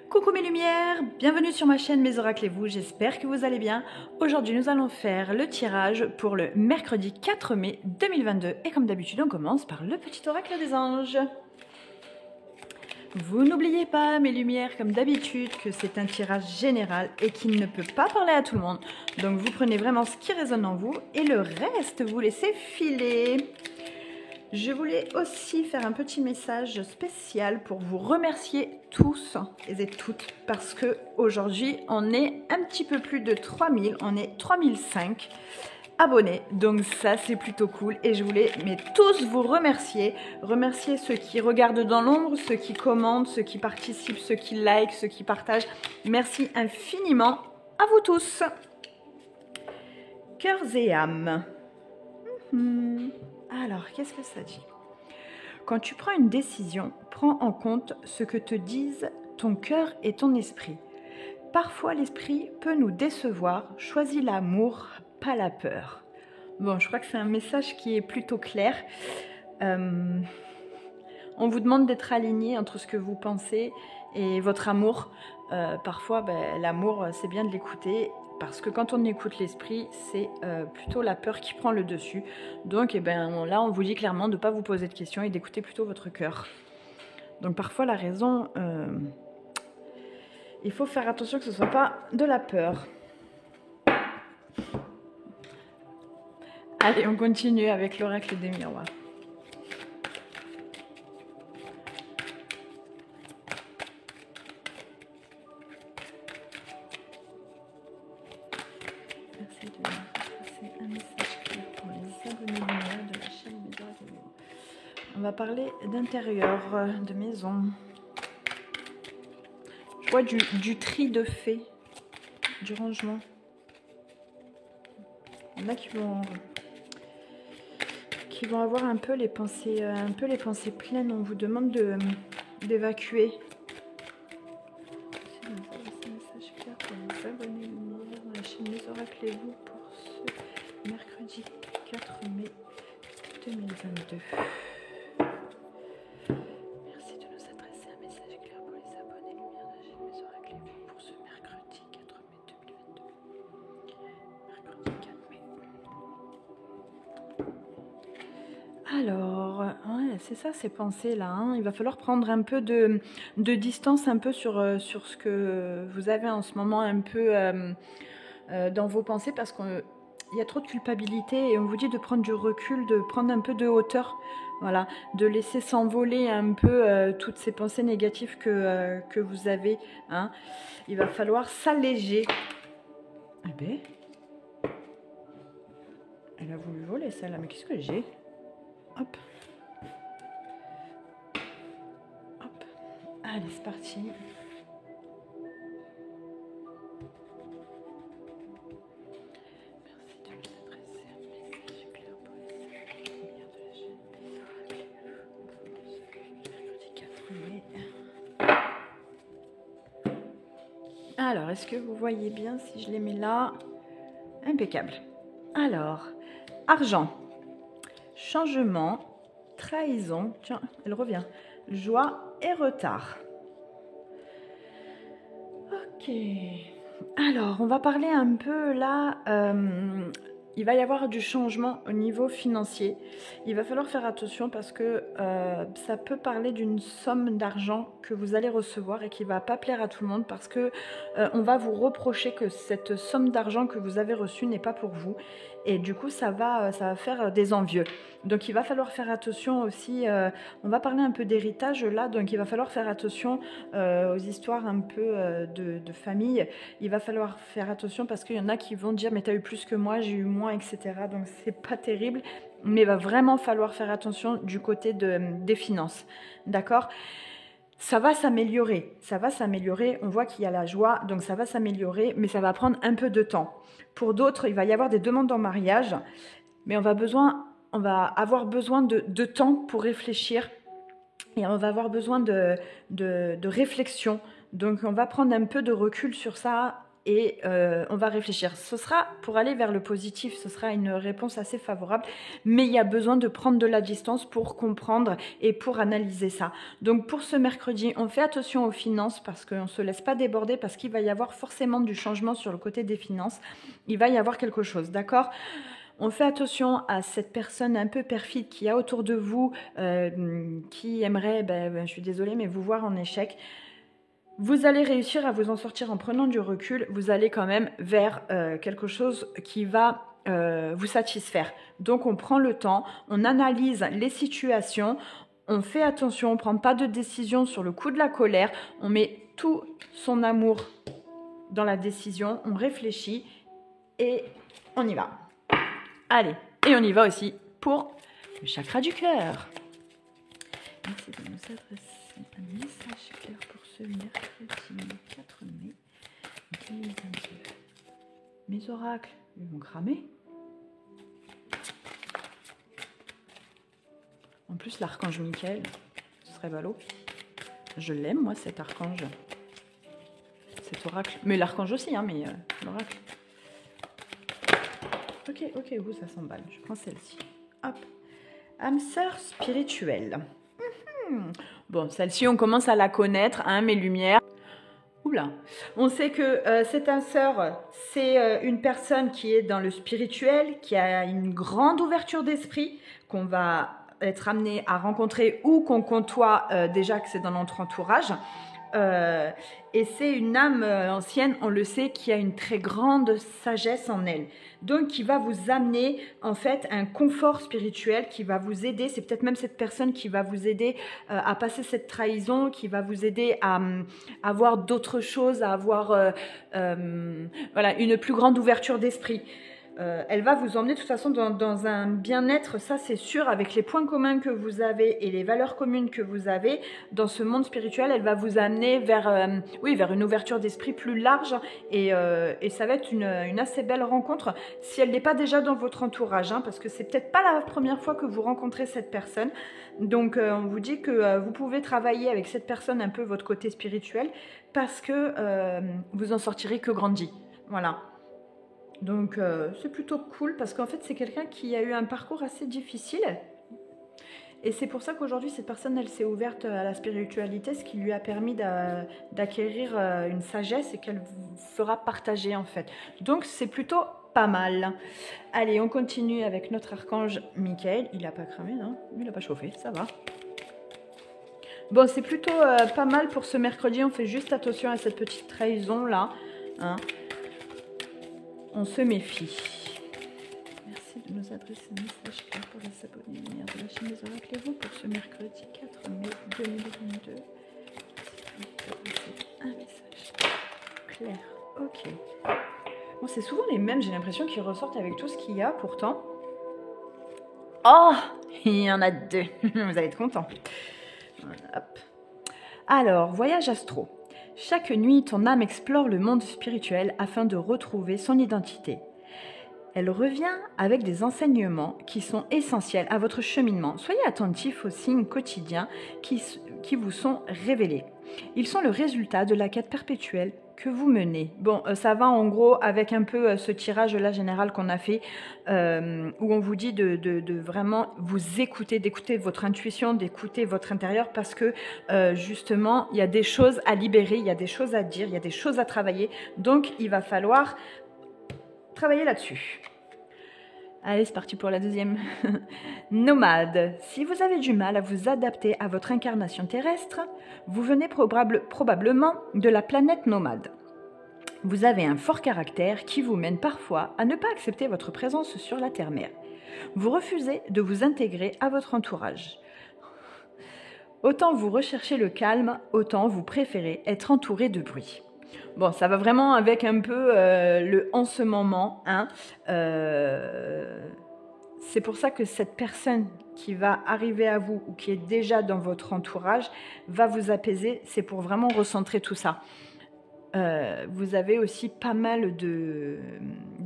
Coucou mes lumières, bienvenue sur ma chaîne Mes Oracles et vous, j'espère que vous allez bien. Aujourd'hui nous allons faire le tirage pour le mercredi 4 mai 2022 et comme d'habitude on commence par le petit oracle des anges. Vous n'oubliez pas mes lumières comme d'habitude que c'est un tirage général et qu'il ne peut pas parler à tout le monde. Donc vous prenez vraiment ce qui résonne en vous et le reste vous laissez filer. Je voulais aussi faire un petit message spécial pour vous remercier tous et toutes parce que aujourd'hui on est un petit peu plus de 3000, on est 3005 abonnés, donc ça c'est plutôt cool et je voulais tous vous remercier ceux qui regardent dans l'ombre, ceux qui commentent, ceux qui participent, ceux qui like, ceux qui partagent. Merci infiniment à vous tous. Cœurs et âmes. Alors, qu'est-ce que ça dit? Quand tu prends une décision, prends en compte ce que te disent ton cœur et ton esprit. Parfois, l'esprit peut nous décevoir. Choisis l'amour, pas la peur. Bon, je crois que c'est un message qui est plutôt clair. On vous demande d'être aligné entre ce que vous pensez et votre amour. Parfois, l'amour, c'est bien de l'écouter. Parce que quand on écoute l'esprit, c'est plutôt la peur qui prend le dessus. Donc là, on vous dit clairement de ne pas vous poser de questions et d'écouter plutôt votre cœur. Donc parfois, la raison, il faut faire attention que ce ne soit pas de la peur. Allez, on continue avec l'oracle des miroirs. On va parler d'intérieur, de maison. Je vois du tri de fait, du rangement. Il y en a qui vont avoir un peu les pensées pleines. On vous demande d'évacuer. C'est un message clair pour les abonnés lumière dans la chaîne Mes Oracles et vous pour ce mercredi 4 mai 2022. Alors, ouais, c'est ça ces pensées-là. Hein. Il va falloir prendre un peu de distance un peu sur ce que vous avez en ce moment un peu dans vos pensées parce qu'il y a trop de culpabilité et on vous dit de prendre du recul, de prendre un peu de hauteur. Voilà, de laisser s'envoler un peu toutes ces pensées négatives que vous avez. Hein. Il va falloir s'alléger. Eh ben, elle a voulu voler celle-là, mais qu'est-ce que j'ai ? Hop. Hop. Allez, c'est parti. Merci de nous adresser un message clair pour les lumières de la chaîne. Mercredi 4 mai. Alors, est-ce que vous voyez bien si je les mets là? Impeccable. Alors, argent. Changement, trahison, tiens, elle revient, joie et retard. Ok, alors on va parler un peu là, il va y avoir du changement au niveau financier. Il va falloir faire attention parce que ça peut parler d'une somme d'argent que vous allez recevoir et qui ne va pas plaire à tout le monde parce que on va vous reprocher que cette somme d'argent que vous avez reçue n'est pas pour vous. Et du coup, ça va faire des envieux. Donc, il va falloir faire attention aussi. On va parler un peu d'héritage là. Donc, il va falloir faire attention aux histoires un peu de famille. Il va falloir faire attention parce qu'il y en a qui vont dire « mais tu as eu plus que moi, j'ai eu moins, etc. » Donc, c'est pas terrible. Mais il va vraiment falloir faire attention du côté des finances. D'accord ? Ça va s'améliorer, on voit qu'il y a la joie, donc ça va s'améliorer, mais ça va prendre un peu de temps. Pour d'autres, il va y avoir des demandes en mariage, mais on va avoir besoin de temps pour réfléchir, et on va avoir besoin de réflexion, donc on va prendre un peu de recul sur ça, et on va réfléchir. Ce sera, pour aller vers le positif, ce sera une réponse assez favorable, mais il y a besoin de prendre de la distance pour comprendre et pour analyser ça. Donc pour ce mercredi, on fait attention aux finances parce qu'on ne se laisse pas déborder, parce qu'il va y avoir forcément du changement sur le côté des finances. Il va y avoir quelque chose, d'accord ? On fait attention à cette personne un peu perfide qui a autour de vous, qui aimerait, je suis désolée, mais vous voir en échec. Vous allez réussir à vous en sortir en prenant du recul. Vous allez quand même vers quelque chose qui va vous satisfaire. Donc on prend le temps, on analyse les situations, on fait attention, on ne prend pas de décision sur le coup de la colère, on met tout son amour dans la décision, on réfléchit et on y va. Allez, et on y va aussi pour le chakra du cœur. Merci de nous adresser un message clair pour ce mercredi 4 mai 2022. Mes oracles, ils vont cramer. En plus, l'archange Michael, ce serait ballot. Je l'aime, moi, cet archange. Cet oracle. Mais l'archange aussi, hein, mais l'oracle. Ok, vous, ça s'emballe. Je prends celle-ci. Hop. Âme sœur spirituelle. Bon, celle-ci, on commence à la connaître, hein, mes lumières. Oula. On sait que cette âme sœur, c'est une personne qui est dans le spirituel, qui a une grande ouverture d'esprit, qu'on va être amené à rencontrer ou qu'on côtoie déjà que c'est dans notre entourage. Et c'est une âme ancienne, on le sait, qui a une très grande sagesse en elle. Donc, qui va vous amener, en fait, un confort spirituel qui va vous aider. C'est peut-être même cette personne qui va vous aider à passer cette trahison, qui va vous aider à avoir d'autres choses, à avoir voilà, une plus grande ouverture d'esprit. Elle va vous emmener de toute façon dans un bien-être, ça c'est sûr, avec les points communs que vous avez et les valeurs communes que vous avez dans ce monde spirituel. Elle va vous amener vers, vers une ouverture d'esprit plus large et ça va être une assez belle rencontre si elle n'est pas déjà dans votre entourage, hein, parce que c'est peut-être pas la première fois que vous rencontrez cette personne. Donc on vous dit que vous pouvez travailler avec cette personne un peu votre côté spirituel parce que vous en sortirez que grandi. Voilà. Donc c'est plutôt cool parce qu'en fait c'est quelqu'un qui a eu un parcours assez difficile et c'est pour ça qu'aujourd'hui cette personne elle s'est ouverte à la spiritualité, ce qui lui a permis d'acquérir une sagesse et qu'elle fera partager en fait. Donc c'est plutôt pas mal. Allez, on continue avec notre archange Michael. Il n'a pas cramé, non? Il n'a pas chauffé, ça va. Bon, c'est plutôt pas mal pour ce mercredi. On fait juste attention à cette petite trahison là, hein. On se méfie. Merci de nous adresser un message clair pour les abonnés lumière de la chaîne des oracles et vous pour ce mercredi 4 mai 2022. Un message clair. Ok. Bon, c'est souvent les mêmes, j'ai l'impression qu'ils ressortent avec tout ce qu'il y a pourtant. Oh, il y en a deux. Vous allez être contents. Voilà, hop. Alors, voyage astro. Chaque nuit, ton âme explore le monde spirituel afin de retrouver son identité. Elle revient avec des enseignements qui sont essentiels à votre cheminement. Soyez attentifs aux signes quotidiens qui vous sont révélés. Ils sont le résultat de la quête perpétuelle que vous menez. Bon, ça va en gros avec un peu ce tirage-là général qu'on a fait, où on vous dit de vraiment vous écouter, d'écouter votre intuition, d'écouter votre intérieur, parce que justement, il y a des choses à libérer, il y a des choses à dire, il y a des choses à travailler. Donc, il va falloir travailler là-dessus. Allez, c'est parti pour la deuxième. Nomade. Si vous avez du mal à vous adapter à votre incarnation terrestre, vous venez probablement de la planète nomade. Vous avez un fort caractère qui vous mène parfois à ne pas accepter votre présence sur la terre-mère. Vous refusez de vous intégrer à votre entourage. Autant vous recherchez le calme, autant vous préférez être entouré de bruit. Bon, ça va vraiment avec un peu le en ce moment, hein. C'est pour ça que cette personne qui va arriver à vous ou qui est déjà dans votre entourage va vous apaiser. C'est pour vraiment recentrer tout ça. Vous avez aussi pas mal de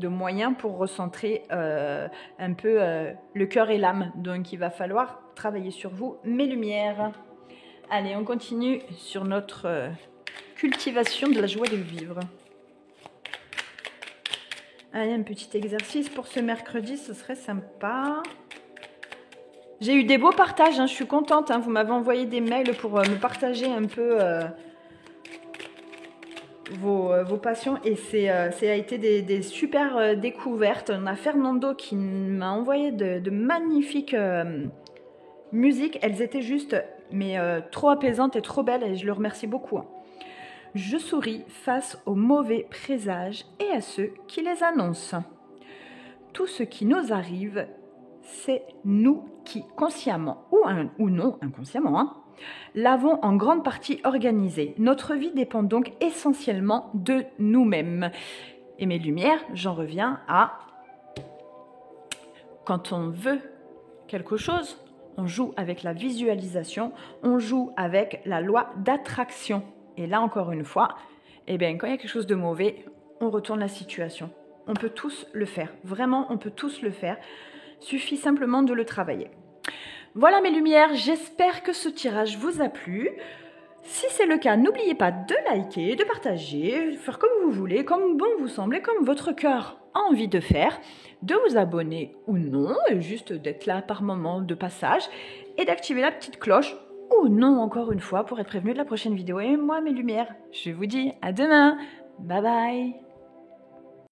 moyens pour recentrer un peu le cœur et l'âme. Donc, il va falloir travailler sur vous, mes lumières. Allez, on continue sur notre cultivation de la joie de vivre. Allez, un petit exercice pour ce mercredi, ce serait sympa. J'ai eu des beaux partages, hein, je suis contente. Hein, vous m'avez envoyé des mails pour me partager un peu vos passions. Et ça a été des super découvertes. On a Fernando qui m'a envoyé de magnifiques musiques. Elles étaient juste trop apaisantes et trop belles et je le remercie beaucoup. Hein. Je souris face aux mauvais présages et à ceux qui les annoncent. Tout ce qui nous arrive, c'est nous qui, consciemment ou non inconsciemment, hein, l'avons en grande partie organisé. Notre vie dépend donc essentiellement de nous-mêmes. Et mes lumières, j'en reviens à quand on veut quelque chose, on joue avec la visualisation, on joue avec la loi d'attraction. Et là, encore une fois, quand il y a quelque chose de mauvais, on retourne la situation. On peut tous le faire. Vraiment, on peut tous le faire. Suffit simplement de le travailler. Voilà mes lumières, j'espère que ce tirage vous a plu. Si c'est le cas, n'oubliez pas de liker, de partager, faire comme vous voulez, comme bon vous semble, et comme votre cœur a envie de faire, de vous abonner ou non, et juste d'être là par moment de passage, et d'activer la petite cloche ou non encore une fois pour être prévenu de la prochaine vidéo. Et moi mes lumières, je vous dis à demain, bye bye.